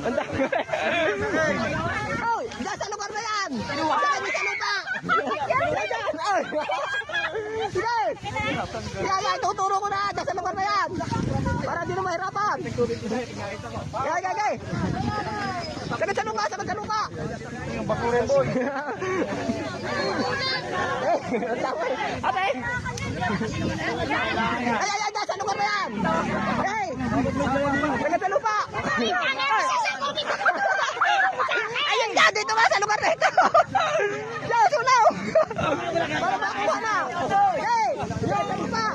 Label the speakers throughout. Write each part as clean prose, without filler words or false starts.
Speaker 1: Ang dami. Oy, dyan sa lugar na yan. Sa kami sa lupa. Dyan. Oy. Sige. Kaya, tuturo ko na. Dyan sa lugar na yan. Para di na mahirapan. Kaya. Sagad sa lupa, sagad sa lupa.
Speaker 2: Yung bakuren boy.
Speaker 1: Ate! Ay, dyan sa lugar na yan! Hey! Sagad sa lupa! Ayun dyan, dito ba sa lugar na ito? Dyan, sunaw! Para makuha na! Hey! Dyan sa lupa!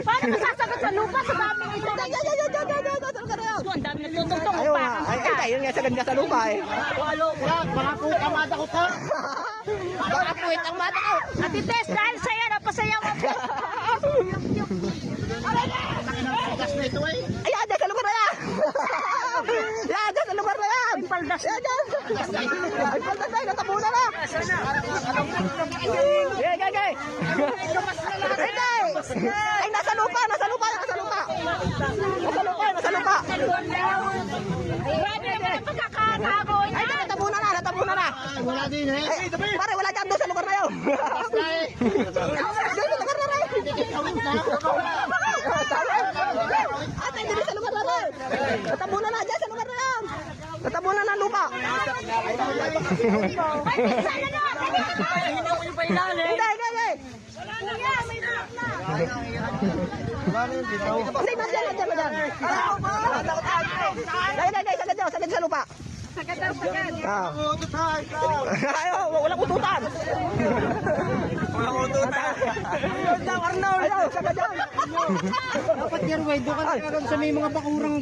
Speaker 3: Paano masasagot sa lupa sa dami ito?
Speaker 1: Dyan, sa lugar na yan!
Speaker 3: Ang dami nagtutugtong
Speaker 1: Ayun
Speaker 3: pa.
Speaker 1: nga, ayun nga, sagad nga sa lupa eh.
Speaker 2: Wala po kamada ko ta.
Speaker 1: Baka puwit ang mata ko!
Speaker 3: Ate Tess, dahil sa'yo, napasayaw mo.
Speaker 2: Gas na ito eh.
Speaker 1: Ayan, dyan sa lugar na yan! Yan, dyan sa lugar na yan!
Speaker 3: Paldas.
Speaker 1: Yan, dyan! Ay, paldas tayo, natapunan na! Gay! Ay, nasa lupa! Nasa lupa!
Speaker 3: Grabe naman ang pagkakatago
Speaker 1: Ay,
Speaker 3: niya.
Speaker 1: natapunan na!
Speaker 2: Wala din eh.
Speaker 1: Ay, pare, wala dyan doon sa lugar na yun! Doon sa lugar na rin! Ate, hindi sa lugar na rin! Natapunan na dyan sa lugar na yan! Natapunan na ang lupa!
Speaker 3: Sana na, hindi mo yung pailalim.
Speaker 1: Hindi!
Speaker 3: Kuya, may lock na.
Speaker 1: Hindi, nandiyan. Sagad sa lupa.
Speaker 3: Sagad daw, sagad.
Speaker 1: Ayaw, walang ututan. Ayaw, sagad dyan.
Speaker 2: Dapat yarway, doon ka nagkaroon sa may mga bakurang.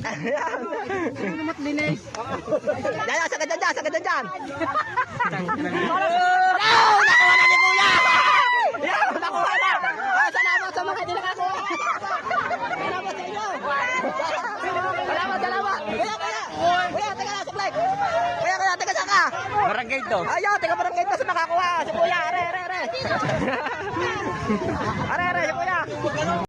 Speaker 2: Sino namat linis?
Speaker 1: Yan, sagad dyan. Ayaw, nakuha na ni Kuya. Ayaw, nakuha na. Salamat sa mga hindi nakakuha. Salamat sa inyo. Salamat. Kuya, teka na, supply. Kuya, teka saan ka?
Speaker 2: Barangay to.
Speaker 1: Ayaw, teka barangay to sa nakakuha. Si Kuya, are. Are, si Kuya.